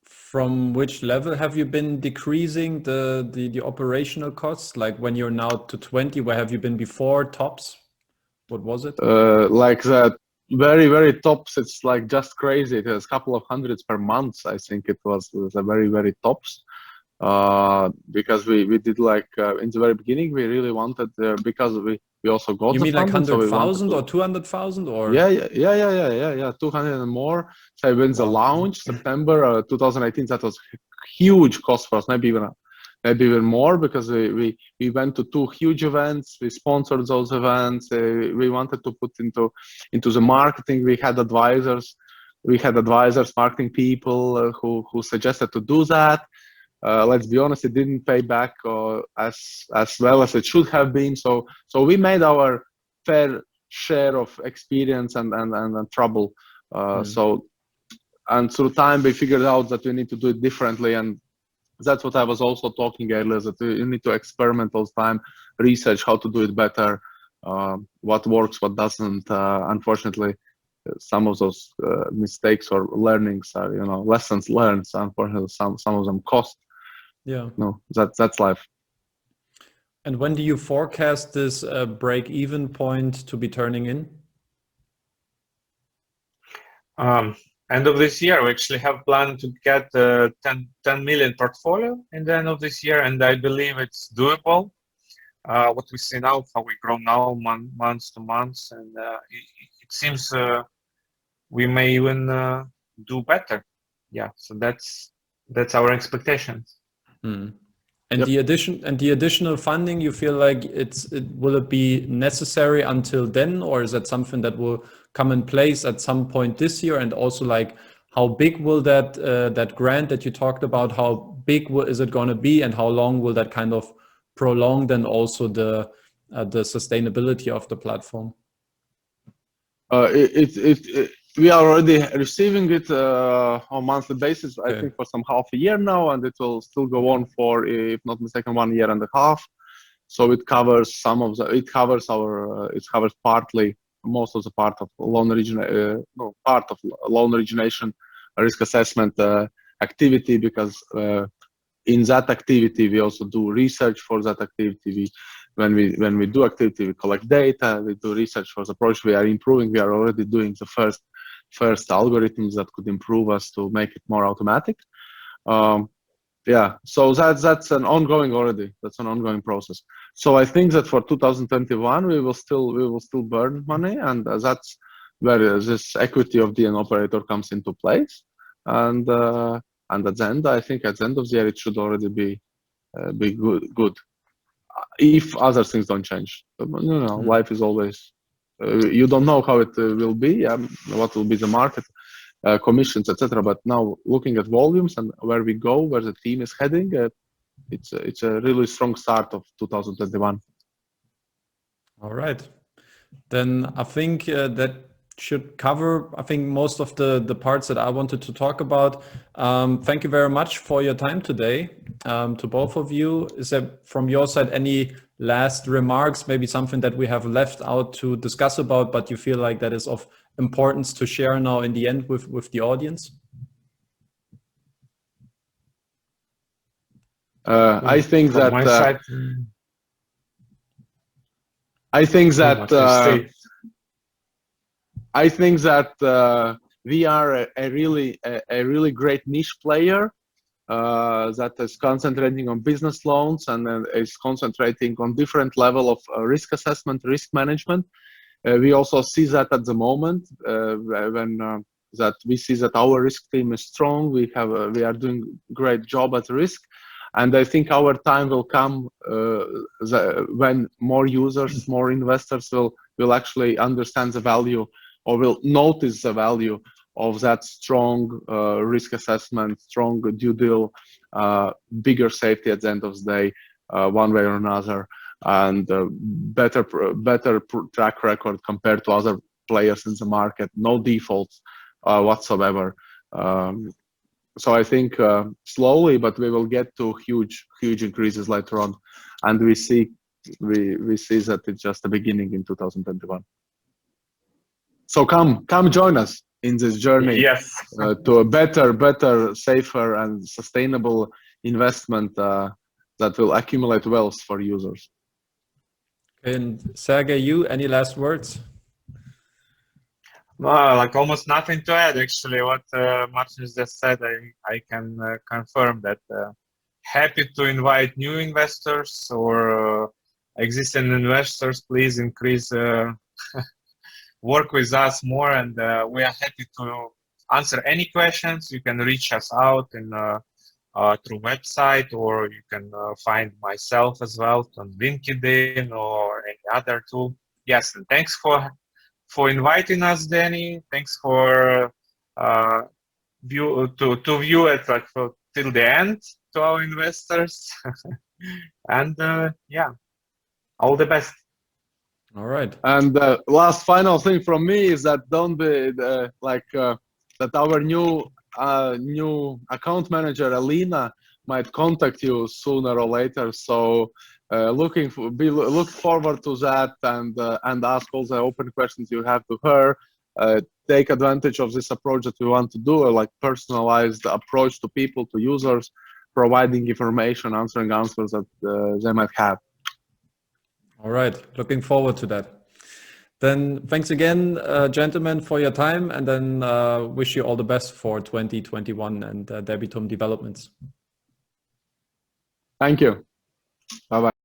From which level have you been decreasing the operational costs? Like when you're now to 20, where have you been before tops? What was it? Like the very tops, it's like just crazy. It was a couple of hundreds per month. I think it was the very tops. Because we did like in the very beginning, we really wanted because we also got. You mean like 100,000 or 200,000 or? Yeah, 200 and more. So when the launch September 2018, that was huge cost for us. Maybe even more, because we went to 2 huge events. We sponsored those events. We wanted to put into the marketing. We had advisors, marketing people who suggested to do that. Let's be honest, it didn't pay back as well as it should have been. So we made our fair share of experience and trouble. So, and through time we figured out that we need to do it differently, and that's what I was also talking earlier, that you need to experiment all the time, research how to do it better, what works, what doesn't. Unfortunately, some of those mistakes or learnings are, lessons learned. So unfortunately, some of them cost. Yeah. No, that's life. And when do you forecast this break-even point to be turning in? End of this year. We actually have planned to get 10 million portfolio in the end of this year, and I believe it's doable. What we see now, how we grow now month to month, and it seems we may even do better. Yeah, so that's our expectations. And the additional funding, you feel like will it be necessary until then, or is that something that will come in place at some point this year? And also, like, how big will that grant that you talked about, how big is it going to be, and how long will that kind of prolong then also the sustainability of the platform? We are already receiving it on a monthly basis, I think, for some half a year now, and it will still go on for, if not mistaken, 1.5 years. So it covers partly, most of the part of loan origination, risk assessment activity, because in that activity we also do research for that activity. When we do activity, we collect data, we do research for the project. We are improving. We are already doing the first algorithms that could improve us to make it more automatic. So that's an ongoing already. That's an ongoing process. So I think that for 2021 we will still burn money, and that's where this equity of the operator comes into place. And at the end, I think at the end of the year it should already be good. If other things don't change, life is always, you don't know how it will be, what will be the market, commissions, etc. But now looking at volumes and where we go, where the team is heading, it's a really strong start of 2021. All right, then I think that should cover, I think, most of the parts that I wanted to talk about. Thank you very much for your time today, to both of you. Is there from your side any last remarks, maybe something that we have left out to discuss about, but you feel like that is of importance to share now in the end with the audience? I think that we are a really great niche player that is concentrating on business loans and is concentrating on different level of risk assessment, risk management. We also see that at the moment that we see that our risk team is strong. We are doing great job at risk, and I think our time will come when more users, more investors will actually understand the value, or will notice the value of that strong risk assessment, strong due deal, bigger safety at the end of the day, one way or another, and better track record compared to other players in the market, no defaults whatsoever. So I think slowly, but we will get to huge increases later on, and we see that it's just the beginning in 2021. So come join us in this journey. Yes. To a better, safer, and sustainable investment that will accumulate wealth for users. And Sergey, you, any last words? Like almost nothing to add, actually. What Martin just said, I can confirm that. Happy to invite new investors or existing investors. Please increase, work with us more, and we are happy to answer any questions. You can reach us out through website, or you can find myself as well on LinkedIn or any other tool. Yes, and thanks for inviting us, Danny. Thanks for view it like till the end to our investors. And yeah, all the best. All right. And last final thing from me is that don't be that our new account manager Alina might contact you sooner or later. So look forward to that, and ask all the open questions you have to her. Take advantage of this approach that we want to do, like personalized approach to people, to users, providing information, answering answers that they might have. All right, looking forward to that. Then thanks again, gentlemen, for your time, and then wish you all the best for 2021 and Debitum developments. Thank you. Bye-bye.